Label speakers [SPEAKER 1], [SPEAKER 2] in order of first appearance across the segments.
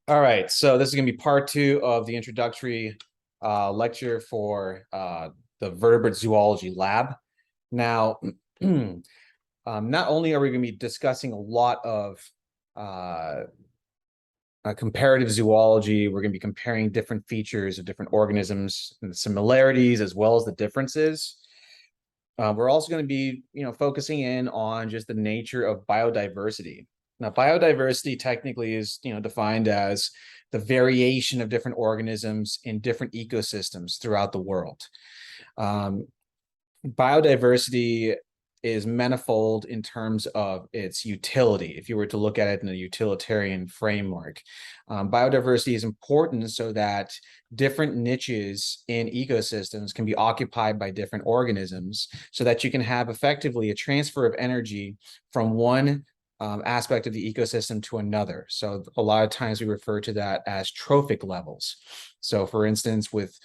[SPEAKER 1] All right, so this is going to be part two of the introductory lecture for the vertebrate zoology lab. Now, not only are we going to be discussing a lot of uh, comparative zoology, we're going to be comparing different features of different organisms and the similarities as well as the differences. We're also going to be, focusing in on just the nature of biodiversity. Now, biodiversity technically is, defined as the variation of different organisms in different ecosystems throughout the world. Um, Biodiversity is manifold in terms of its utility. If you were to look at it in a utilitarian framework, biodiversity is important so that different niches in ecosystems can be occupied by different organisms so that you can have effectively a transfer of energy from one aspect of the ecosystem to another. So a lot of times we refer to that as trophic levels. So for instance, with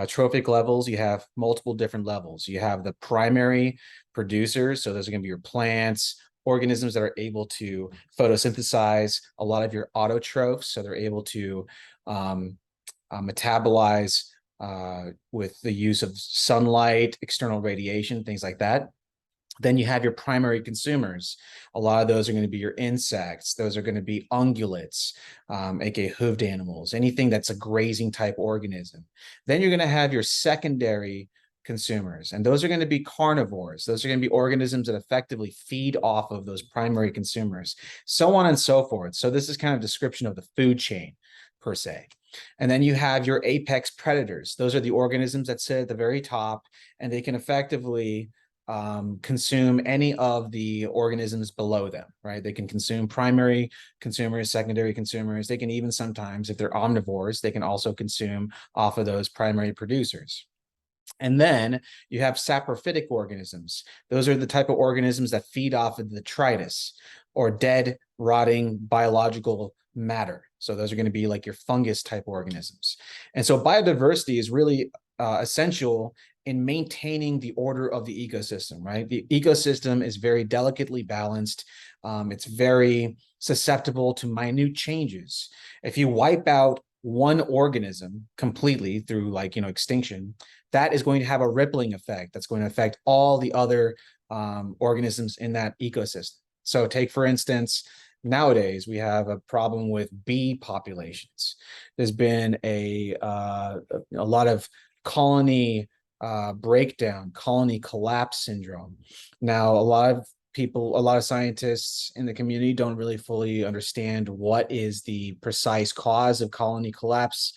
[SPEAKER 1] trophic levels, you have multiple different levels. You have the primary producers. So those are going to be your plants, organisms that are able to photosynthesize, a lot of your autotrophs. So they're able to metabolize with the use of sunlight, external radiation, things like that. Then you have your primary consumers. A lot of those are going to be your insects. Those are going to be ungulates, aka hoofed animals, anything that's a grazing type organism. Then you're going to have your secondary consumers, and those are going to be carnivores. Those are going to be organisms that effectively feed off of those primary consumers, so on and so forth. So this is kind of description of the food chain per se. And then you have your apex predators. Those are the organisms that sit at the very top, and they can effectively consume any of the organisms below them, right? They can consume primary consumers, secondary consumers. They can even sometimes, if they're omnivores, they can also consume off of those primary producers. And then you have saprophytic organisms. Those are the type of organisms that feed off of detritus or dead, rotting biological matter. So those are going to be like your fungus type organisms. And so biodiversity is really essential in maintaining the order of the ecosystem, right? The ecosystem is very delicately balanced. It's very susceptible to minute changes. If you wipe out one organism completely through extinction, that is going to have a rippling effect that's going to affect all the other organisms in that ecosystem. So take, for instance, nowadays we have a problem with bee populations. There's been a lot of colony breakdown, colony collapse syndrome. Now, a lot of scientists in the community don't really fully understand what is the precise cause of colony collapse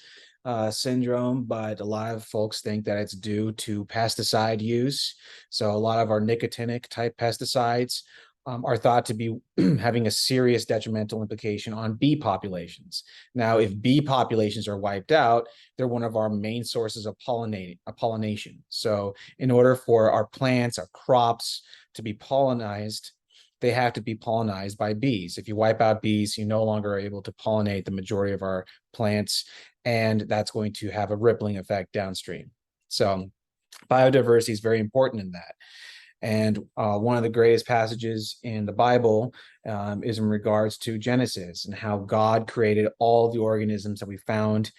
[SPEAKER 1] syndrome, but a lot of folks think that it's due to pesticide use. So a lot of our nicotinic type pesticides are thought to be having a serious detrimental implication on bee populations. Now, if bee populations are wiped out, they're one of our main sources of pollination. So in order for our plants, our crops to be pollinized, they have to be pollinized by bees. If you wipe out bees, you no longer are able to pollinate the majority of our plants, and that's going to have a rippling effect downstream. So biodiversity is very important in that. And one of the greatest passages in the Bible is in regards to Genesis and how God created all the organisms that we find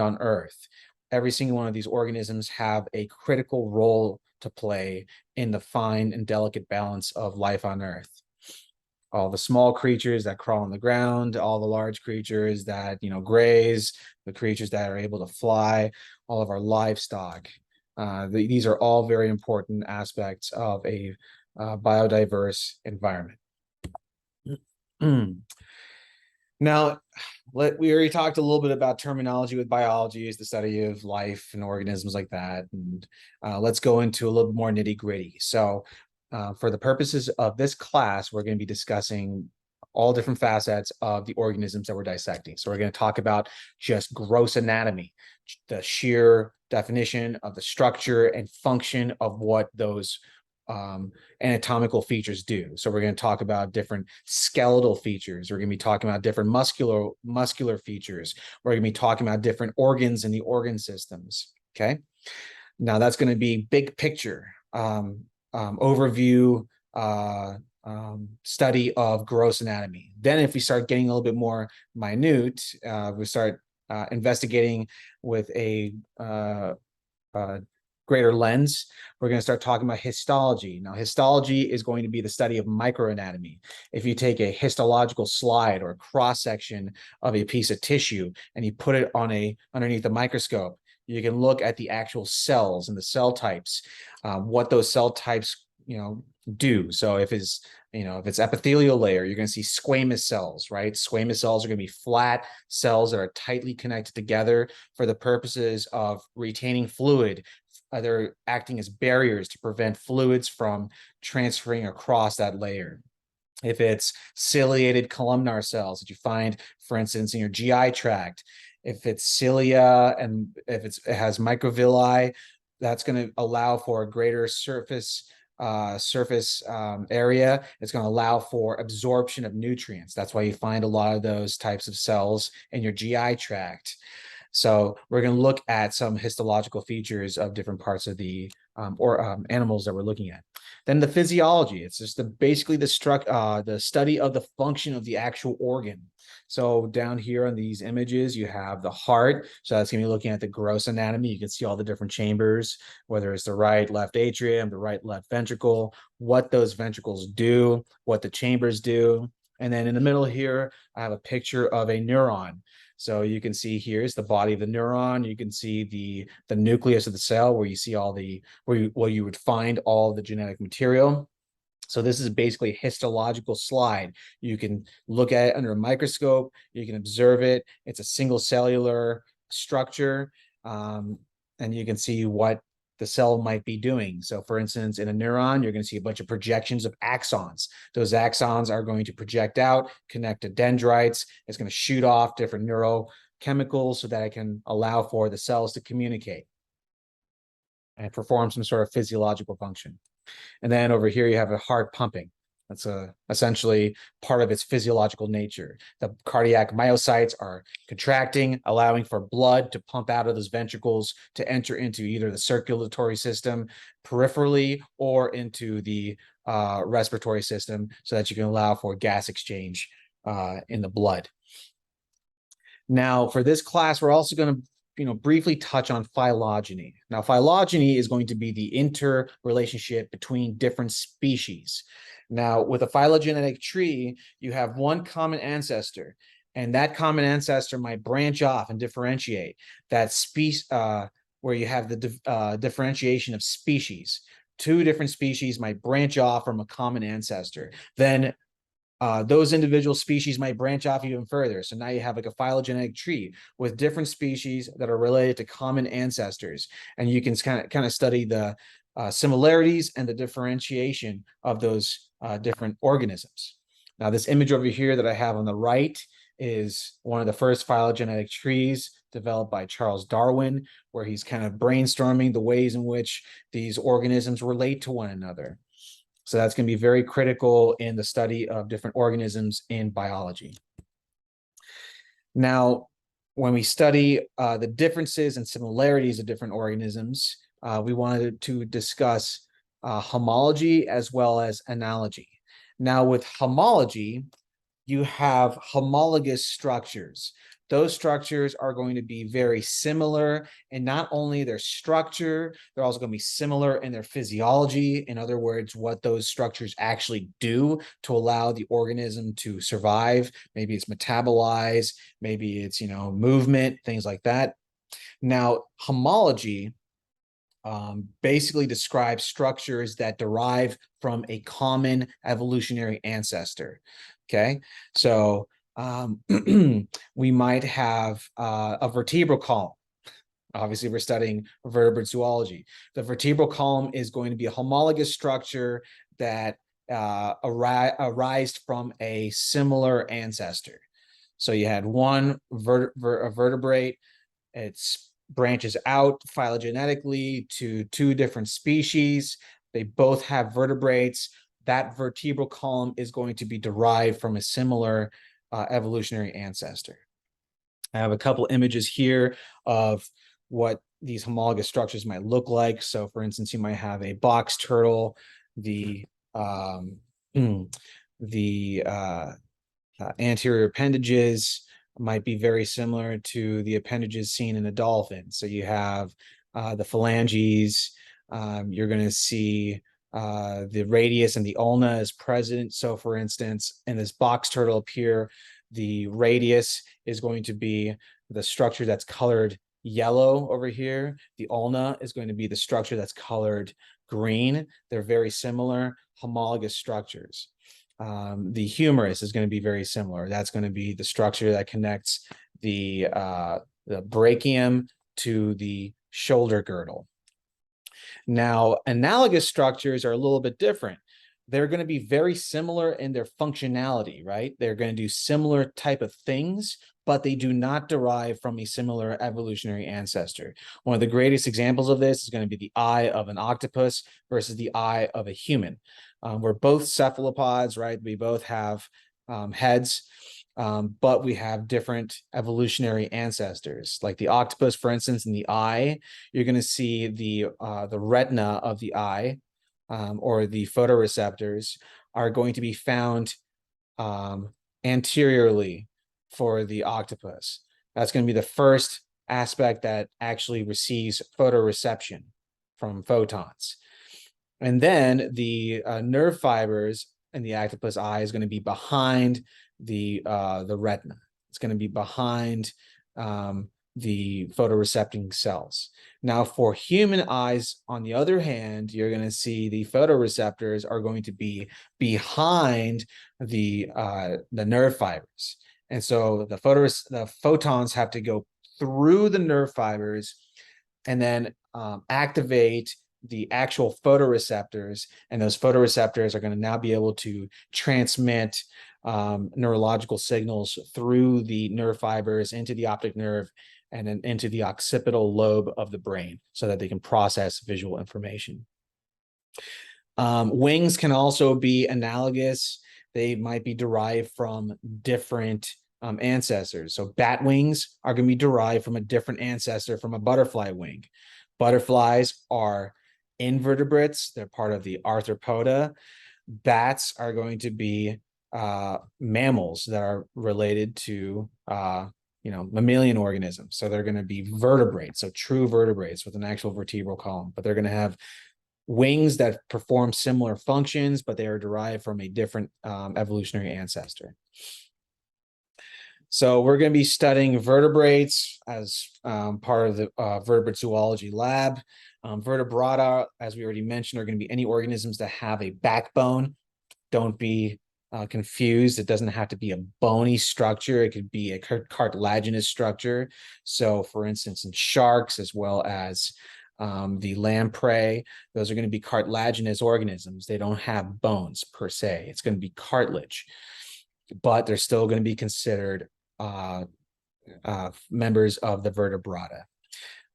[SPEAKER 1] on Earth. Every single one of these organisms have a critical role to play in the fine and delicate balance of life on Earth. All the small creatures that crawl on the ground, all the large creatures that graze, the creatures that are able to fly, all of our livestock. These are all very important aspects of a biodiverse environment. Now, we already talked a little bit about terminology with biology is the study of life and organisms like that. And let's go into a little more nitty gritty. So for the purposes of this class, we're going to be discussing all different facets of the organisms that we're dissecting. So we're going to talk about just gross anatomy, the sheer definition of the structure and function of what those anatomical features do. So we're going to talk about different skeletal features. We're going to be talking about different muscular features. We're going to be talking about different organs in the organ systems. Okay. Now that's going to be big picture overview study of gross anatomy. Then if we start getting a little bit more minute, we start investigating with a greater lens, we're going to start talking about histology. Now, histology is going to be the study of microanatomy. If you take a histological slide or a cross-section of a piece of tissue and you put it on underneath a microscope, you can look at the actual cells and the cell types, what those cell types do. So if it's epithelial layer, you're going to see squamous cells, right? Squamous cells are going to be flat cells that are tightly connected together for the purposes of retaining fluid. They're acting as barriers to prevent fluids from transferring across that layer. If it's ciliated columnar cells that you find, for instance, in your GI tract, if it's cilia and if it has microvilli, that's going to allow for a greater surface area. It's going to allow for absorption of nutrients. That's why you find a lot of those types of cells in your GI tract. So we're going to look at some histological features of different parts of the animals that we're looking at. Then the physiology. It's just basically the study of the function of the actual organ. So down here on these images, you have the heart. So that's going to be looking at the gross anatomy. You can see all the different chambers, whether it's the right, left atrium, the right, left ventricle, what those ventricles do, what the chambers do. And then in the middle here, I have a picture of a neuron. So you can see here's the body of the neuron. You can see the nucleus of the cell where you see all where you would find all the genetic material. So this is basically a histological slide. You can look at it under a microscope. You can observe it. It's a single cellular structure, and you can see what the cell might be doing. So for instance, in a neuron, you're going to see a bunch of projections of axons. Those axons are going to project out, connect to dendrites. It's going to shoot off different neurochemicals so that it can allow for the cells to communicate and perform some sort of physiological function. And then over here, you have a heart pumping. That's essentially part of its physiological nature. The cardiac myocytes are contracting, allowing for blood to pump out of those ventricles to enter into either the circulatory system peripherally or into the respiratory system so that you can allow for gas exchange in the blood. Now, for this class, we're also going to briefly touch on phylogeny. Now, phylogeny is going to be the interrelationship between different species. Now, with a phylogenetic tree, you have one common ancestor, and that common ancestor might branch off and differentiate. That species, where you have the differentiation of species. Two different species might branch off from a common ancestor. Then those individual species might branch off even further. So now you have like a phylogenetic tree with different species that are related to common ancestors. And you can kind of study the similarities and the differentiation of those different organisms. Now, this image over here that I have on the right is one of the first phylogenetic trees developed by Charles Darwin, where he's kind of brainstorming the ways in which these organisms relate to one another. So that's going to be very critical in the study of different organisms in biology. Now, when we study the differences and similarities of different organisms, we wanted to discuss homology as well as analogy. Now, with homology, you have homologous structures. Those structures are going to be very similar, and not only their structure, they're also going to be similar in their physiology. In other words, what those structures actually do to allow the organism to survive. Maybe it's metabolize, maybe it's, movement, things like that. Now, homology basically describes structures that derive from a common evolutionary ancestor. Okay, so we might have a vertebral column. Obviously, we're studying vertebrate zoology. The vertebral column is going to be a homologous structure that arised from a similar ancestor. So you had one vertebrate, it's branches out phylogenetically to two different species. They both have vertebrates. That vertebral column is going to be derived from a similar evolutionary ancestor. I have a couple images here of what these homologous structures might look like. So for instance, you might have a box turtle. The The anterior appendages might be very similar to the appendages seen in a dolphin. So you have the phalanges. You're going to see the radius and the ulna is present. So for instance, in this box turtle up here, the radius is going to be the structure that's colored yellow over here. The ulna is going to be the structure that's colored green. They're very similar, homologous structures. The humerus is going to be very similar. That's going to be the structure that connects the brachium to the shoulder girdle. Now, analogous structures are a little bit different. They're going to be very similar in their functionality, right? They're going to do similar type of things, but they do not derive from a similar evolutionary ancestor. One of the greatest examples of this is going to be the eye of an octopus versus the eye of a human. We're both cephalopods, right? We both have heads, but we have different evolutionary ancestors. Like the octopus, for instance, in the eye, you're going to see the retina of the eye, or the photoreceptors, are going to be found anteriorly for the octopus. That's going to be the first aspect that actually receives photoreception from photons. And then the nerve fibers in the octopus eye is going to be behind the retina. It's going to be behind the photorecepting cells. Now, for human eyes, on the other hand, you're going to see the photoreceptors are going to be behind the nerve fibers. And so the photons have to go through the nerve fibers and then activate the actual photoreceptors, and those photoreceptors are going to now be able to transmit neurological signals through the nerve fibers into the optic nerve and then into the occipital lobe of the brain so that they can process visual information. Wings can also be analogous. They might be derived from different ancestors. So bat wings are going to be derived from a different ancestor from a butterfly wing. Butterflies are invertebrates. They're part of the arthropoda. Bats are going to be mammals that are related to mammalian organisms. So they're going to be vertebrates, so true vertebrates with an actual vertebral column, but they're going to have wings that perform similar functions, but they are derived from a different evolutionary ancestor. So we're going to be studying vertebrates as part of the vertebrate zoology lab. Vertebrata, as we already mentioned, are going to be any organisms that have a backbone. Don't be confused. It doesn't have to be a bony structure. It could be a cartilaginous structure. So for instance, in sharks, as well as the lamprey, those are going to be cartilaginous organisms. They don't have bones per se. It's going to be cartilage, but they're still going to be considered members of the vertebrata.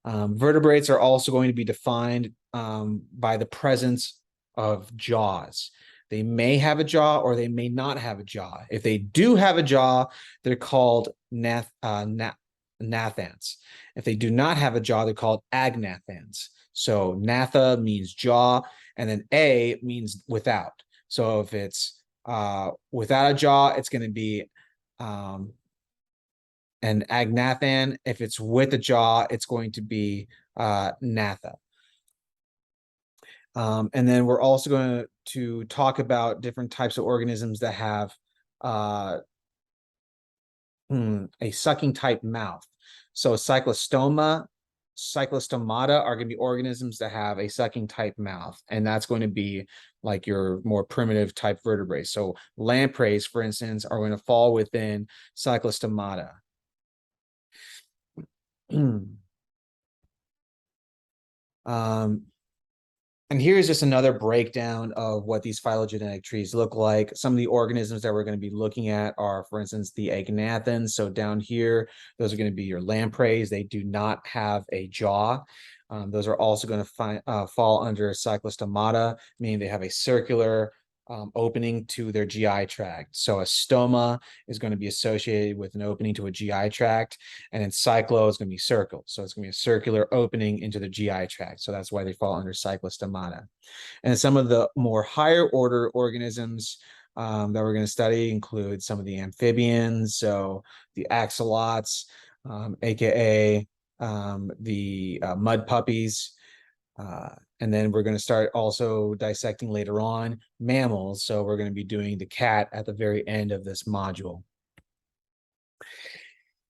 [SPEAKER 1] Vertebrates are also going to be defined by the presence of jaws. They may have a jaw or they may not have a jaw. If they do have a jaw, they're called gnathans. If they do not have a jaw, they're called agnathans. So gnatha means jaw, and then a means without. So if it's without a jaw, it's going to be an agnathan. If it's with a jaw, it's going to be gnatha. And then we're also going to talk about different types of organisms that have a sucking type mouth. So cyclostomata are going to be organisms that have a sucking type mouth, and that's going to be like your more primitive type vertebrates. So lampreys, for instance, are going to fall within cyclostomata. And here's just another breakdown of what these phylogenetic trees look like. Some of the organisms that we're going to be looking at are, for instance, the agnathans. So down here, those are going to be your lampreys. They do not have a jaw. Those are also going to fall under cyclostomata, meaning they have a circular opening to their GI tract. So a stoma is going to be associated with an opening to a GI tract, and then cyclo is going to be circle. So it's going to be a circular opening into the GI tract. So that's why they fall under cyclostomata. And some of the more higher order organisms that we're going to study include some of the amphibians, so the axolots, aka the mud puppies. And then we're going to start also dissecting later on mammals. So we're going to be doing the cat at the very end of this module.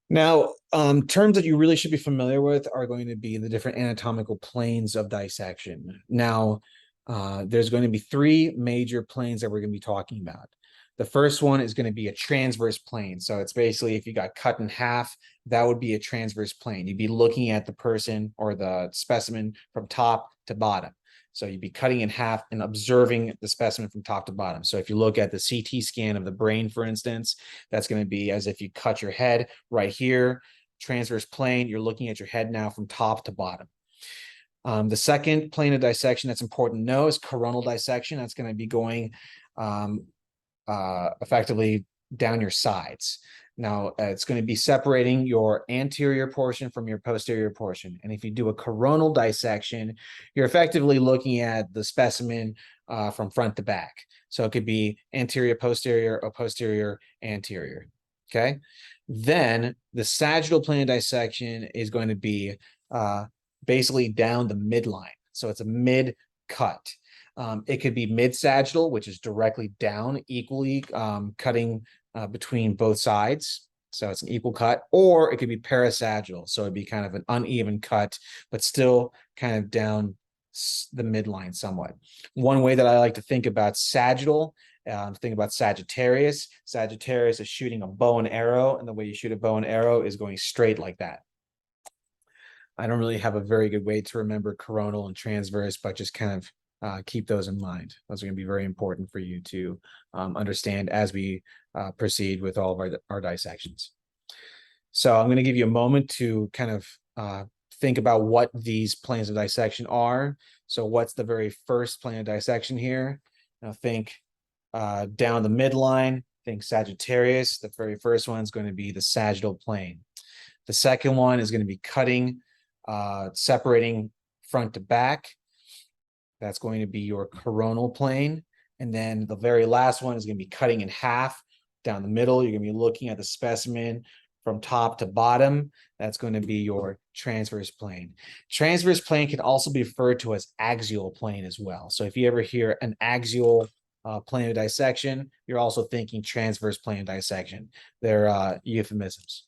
[SPEAKER 1] Now, terms that you really should be familiar with are going to be the different anatomical planes of dissection. Now, there's going to be three major planes that we're going to be talking about. The first one is going to be a transverse plane. So it's basically if you got cut in half, that would be a transverse plane. You'd be looking at the person or the specimen from top to bottom. So you'd be cutting in half and observing the specimen from top to bottom. So if you look at the CT scan of the brain, for instance, that's going to be as if you cut your head right here, transverse plane, you're looking at your head now from top to bottom. The second plane of dissection that's important to know is coronal dissection. That's going to be going effectively down your sides. Now, it's going to be separating your anterior portion from your posterior portion. And if you do a coronal dissection, you're effectively looking at the specimen from front to back. So it could be anterior, posterior, or posterior, anterior. Okay. Then the sagittal plane of dissection is going to be basically down the midline. So it's a mid cut. It could be mid-sagittal, which is directly down, equally cutting between both sides. So it's an equal cut, or it could be parasagittal. So it'd be kind of an uneven cut, but still kind of down the midline somewhat. One way that I like to think about sagittal, think about Sagittarius. Sagittarius is shooting a bow and arrow, and the way you shoot a bow and arrow is going straight like that. I don't really have a very good way to remember coronal and transverse, but just kind of keep those in mind. Those are going to be very important for you to understand as we proceed with all of our dissections. So I'm going to give you a moment to kind of think about what these planes of dissection are. So what's the very first plane of dissection here? Now think down the midline, think Sagittarius. The very first one is going to be the sagittal plane. The second one is going to be cutting, separating front to back. That's going to be your coronal plane. And then the very last one is going to be cutting in half down the middle. You're going to be looking at the specimen from top to bottom. That's going to be your transverse plane. Transverse plane can also be referred to as axial plane as well. So if you ever hear an axial plane of dissection, you're also thinking transverse plane of dissection. They're euphemisms.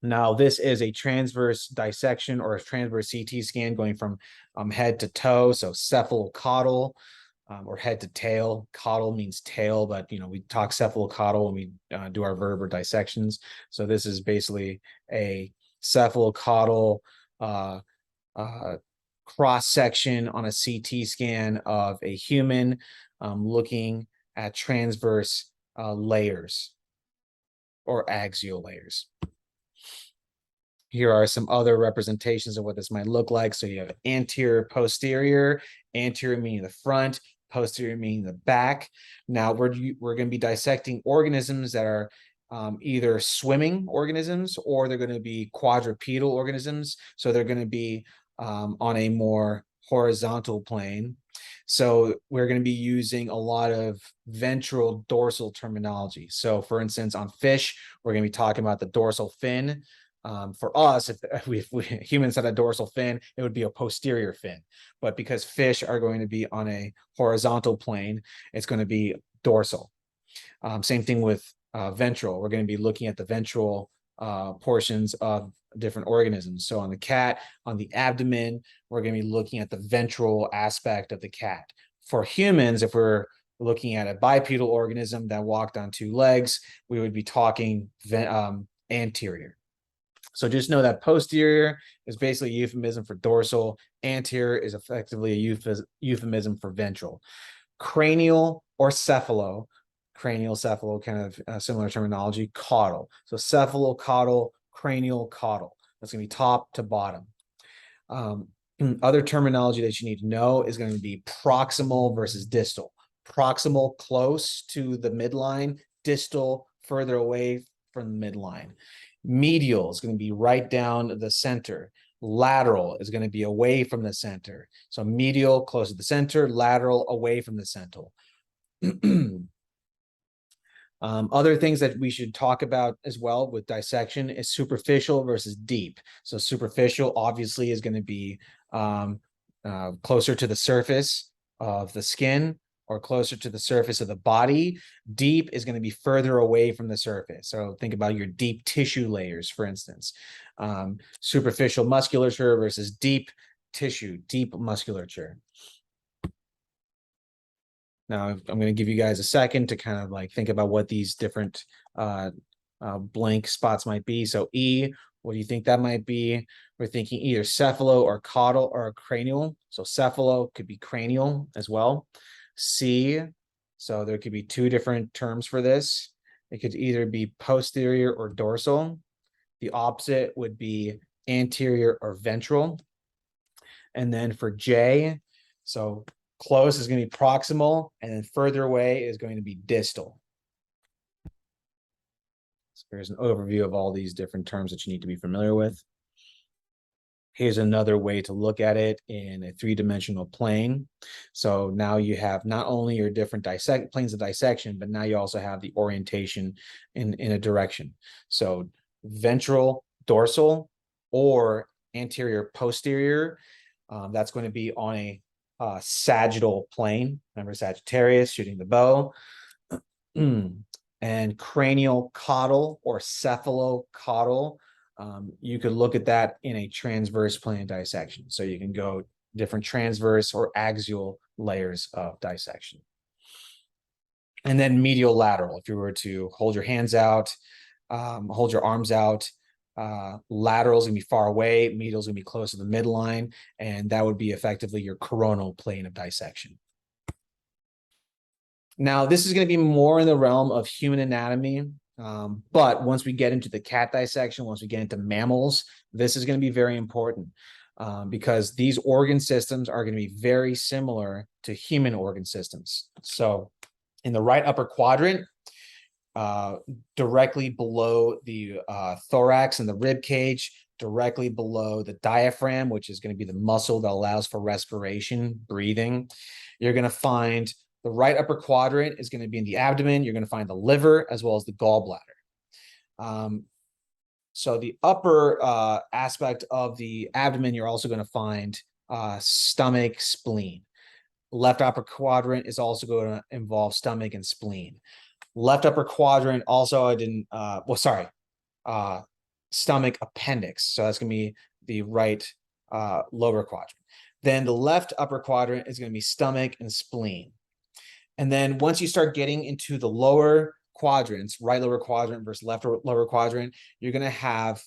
[SPEAKER 1] Now, this is a transverse dissection or a transverse CT scan going from head to toe, so cephalocaudal or head to tail. Caudal means tail, but we talk cephalocaudal when we do our vertebrate dissections. So this is basically a cephalocaudal cross section on a CT scan of a human, looking at transverse layers or axial layers. Here are some other representations of what this might look like. So you have anterior, posterior, anterior meaning the front, posterior meaning the back. Now we're going to be dissecting organisms that are either swimming organisms or they're going to be quadrupedal organisms. So they're going to be on a more horizontal plane. So we're going to be using a lot of ventral dorsal terminology. So for instance, on fish, we're going to be talking about the dorsal fin. For us, if humans had a dorsal fin, it would be a posterior fin. But because fish are going to be on a horizontal plane, it's going to be dorsal. Same thing with ventral. We're going to be looking at the ventral portions of different organisms. So on the cat, on the abdomen, we're going to be looking at the ventral aspect of the cat. For humans, if we're looking at a bipedal organism that walked on two legs, we would be talking anterior. So just know that posterior is basically a euphemism for dorsal. Anterior is effectively a euphemism for ventral. Cranial or cephalo, cranial, cephalo, kind of similar terminology, caudal. So cephalocaudal, cranial, caudal. That's going to be top to bottom. Other terminology that you need to know is going to be proximal versus distal. proximal, close to the midline, distal, further away from the midline. Medial is going to be right down the center. Lateral is going to be away from the center. So medial, close to the center, lateral, away from the center. Other things that we should talk about as well with dissection is superficial versus deep. So superficial obviously is going to be closer to the surface of the skin or closer to the surface of the body. Deep is going to be further away from the surface. So think about your deep tissue layers, for instance. Superficial musculature versus deep tissue, deep musculature. Now, I'm going to give you guys a second to kind of like think about what these different blank spots might be. So E, what do you think that might be? We're thinking either cephalo or caudal or cranial. So cephalo could be cranial as well. C, so there could be two different terms for this. It could either be posterior or dorsal. The opposite would be anterior or ventral. And then for J, so close is going to be proximal, and then further away is going to be distal. So here's an overview of all these different terms that you need to be familiar with. Here's another way to look at it in a three-dimensional plane. So now you have not only your different planes of dissection, but now you also have the orientation in a direction. So ventral, dorsal, or anterior, posterior, that's going to be on a sagittal plane. Remember Sagittarius shooting the bow. And cranial caudal or cephalocaudal. You could look at that in a transverse plane dissection. So you can go different transverse or axial layers of dissection. And then medial lateral. If you were to hold your hands out, hold your arms out, lateral is going to be far away, medial is going to be close to the midline, and that would be effectively your coronal plane of dissection. Now, this is going to be more in the realm of human anatomy, but once we get into the cat dissection, once we get into mammals, this is going to be very important because these organ systems are going to be very similar to human organ systems. So in the right upper quadrant, directly below the thorax and the rib cage, directly below the diaphragm, which is going to be the muscle that allows for respiration, breathing, you're going to find the right upper quadrant is going to be in the abdomen. You're going to find the liver as well as the gallbladder. So the upper aspect of the abdomen, you're also going to find stomach, spleen. Left upper quadrant is also going to involve stomach and spleen. Left upper quadrant also stomach appendix. So that's going to be the right lower quadrant. Then the left upper quadrant is going to be stomach and spleen. And then once you start getting into the lower quadrants, right lower quadrant versus left lower quadrant, you're going to have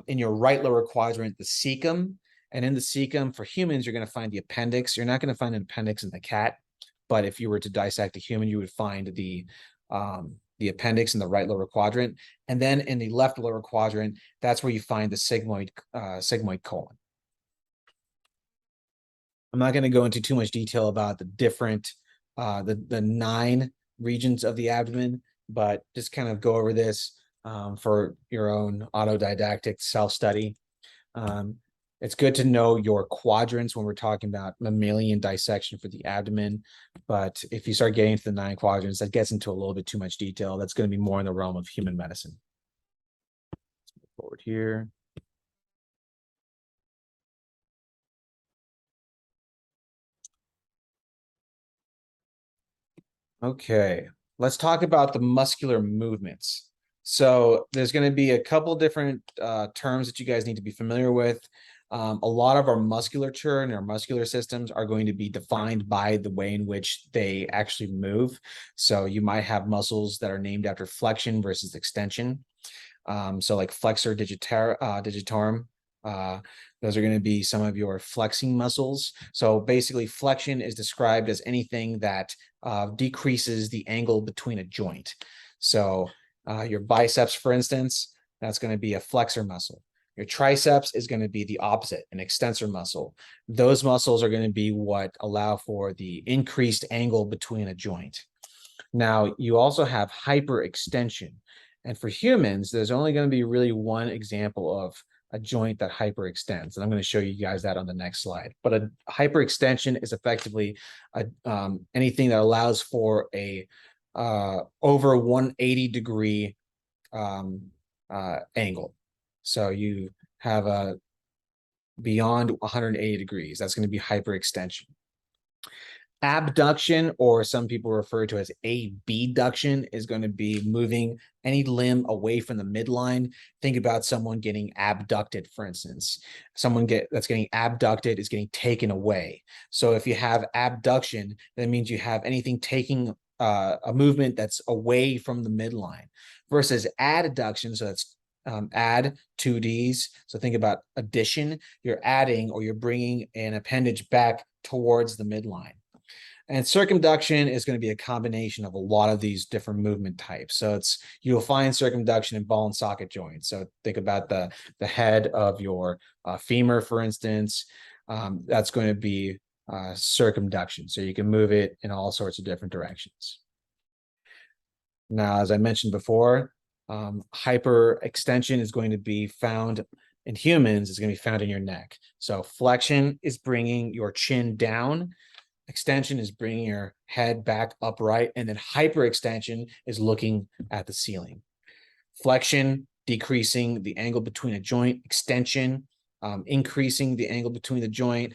[SPEAKER 1] in your right lower quadrant the cecum. And in the cecum for humans, you're going to find the appendix. You're not going to find an appendix in the cat, but if you were to dissect a human, you would find the appendix in the right lower quadrant. And then in the left lower quadrant, that's where you find the sigmoid colon. I'm not going to go into too much detail about the different the 9 regions of the abdomen, but just kind of go over this for your own autodidactic self-study. It's good to know your quadrants when we're talking about mammalian dissection for the abdomen, but if you start getting into the 9 quadrants, that gets into a little bit too much detail. That's going to be more in the realm of human medicine. Let's move forward here. Okay, let's talk about the muscular movements. So there's going to be a couple different terms that you guys need to be familiar with. A lot of our musculature and our muscular systems are going to be defined by the way in which they actually move. So you might have muscles that are named after flexion versus extension. So like flexor digitorum, those are going to be some of your flexing muscles. So basically flexion is described as anything that decreases the angle between a joint. So your biceps, for instance, that's going to be a flexor muscle. Your triceps is going to be the opposite, an extensor muscle. Those muscles are going to be what allow for the increased angle between a joint. Now, you also have hyperextension. And for humans, there's only going to be really one example of a joint that hyperextends. And I'm going to show you guys that on the next slide. But a hyperextension is effectively anything that allows for a over 180-degree angle. So you have a beyond 180 degrees. That's going to be hyperextension. Abduction, or some people refer to as abduction, is going to be moving any limb away from the midline. Think about someone getting abducted, for instance. Someone that's getting abducted is getting taken away. So if you have abduction, that means you have anything taking a movement that's away from the midline, versus adduction. So that's add, two Ds. So think about addition. You're adding, or you're bringing an appendage back towards the midline. And circumduction is going to be a combination of a lot of these different movement types. So you'll find circumduction in ball and socket joints. So think about the head of your femur, for instance. That's going to be circumduction. So you can move it in all sorts of different directions. Now, as I mentioned before, hyperextension is going to be found in humans, is going to be found in your neck. So flexion is bringing your chin down. Extension is bringing your head back upright, and then hyperextension is looking at the ceiling. Flexion, decreasing the angle between a joint. Extension, increasing the angle between the joint.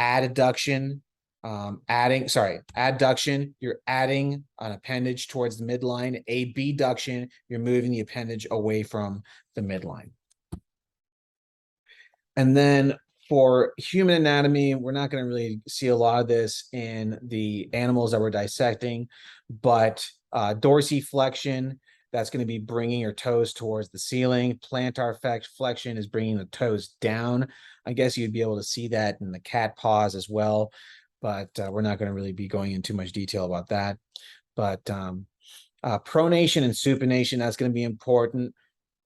[SPEAKER 1] Adduction, adduction, you're adding an appendage towards the midline. Abduction, you're moving the appendage away from the midline. And then for human anatomy, we're not going to really see a lot of this in the animals that we're dissecting, but dorsiflexion, that's going to be bringing your toes towards the ceiling. Plantar flexion is bringing the toes down. I guess you'd be able to see that in the cat paws as well, but we're not going to really be going into too much detail about that. But pronation and supination, that's going to be important.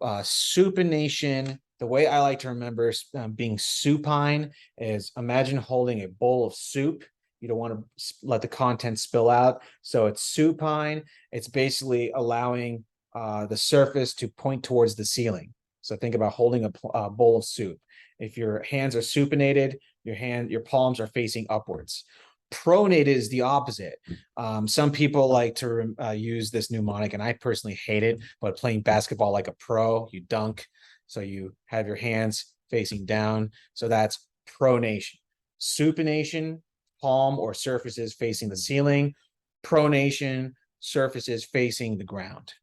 [SPEAKER 1] Supination, the way I like to remember being supine is, imagine holding a bowl of soup. You don't want to let the contents spill out. So it's supine. It's basically allowing the surface to point towards the ceiling. So think about holding a bowl of soup. If your hands are supinated, your palms are facing upwards. Pronated is the opposite. Some people like to use this mnemonic, and I personally hate it, but playing basketball like a pro, you dunk. So you have your hands facing down. So that's pronation. Supination, palm or surfaces facing the ceiling. Pronation, surfaces facing the ground.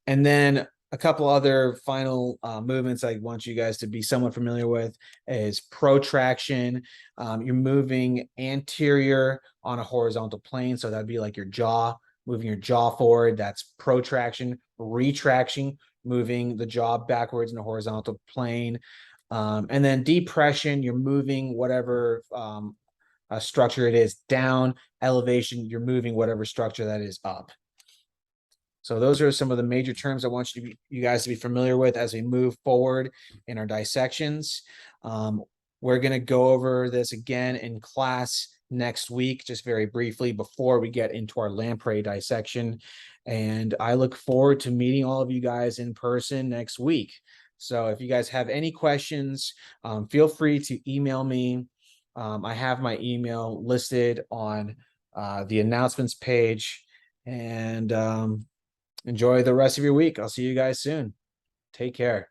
[SPEAKER 1] And then a couple other final movements I want you guys to be somewhat familiar with is protraction. You're moving anterior on a horizontal plane. So that'd be like your jaw, moving your jaw forward. That's protraction. Retraction, moving the jaw backwards in a horizontal plane. And then depression, you're moving whatever structure it is down. Elevation, you're moving whatever structure that is up. So those are some of the major terms I want you guys to be familiar with as we move forward in our dissections. We're going to go over this again in class next week, just very briefly before we get into our lamprey dissection. And I look forward to meeting all of you guys in person next week. So if you guys have any questions, feel free to email me. I have my email listed on the announcements page. And enjoy the rest of your week. I'll see you guys soon. Take care.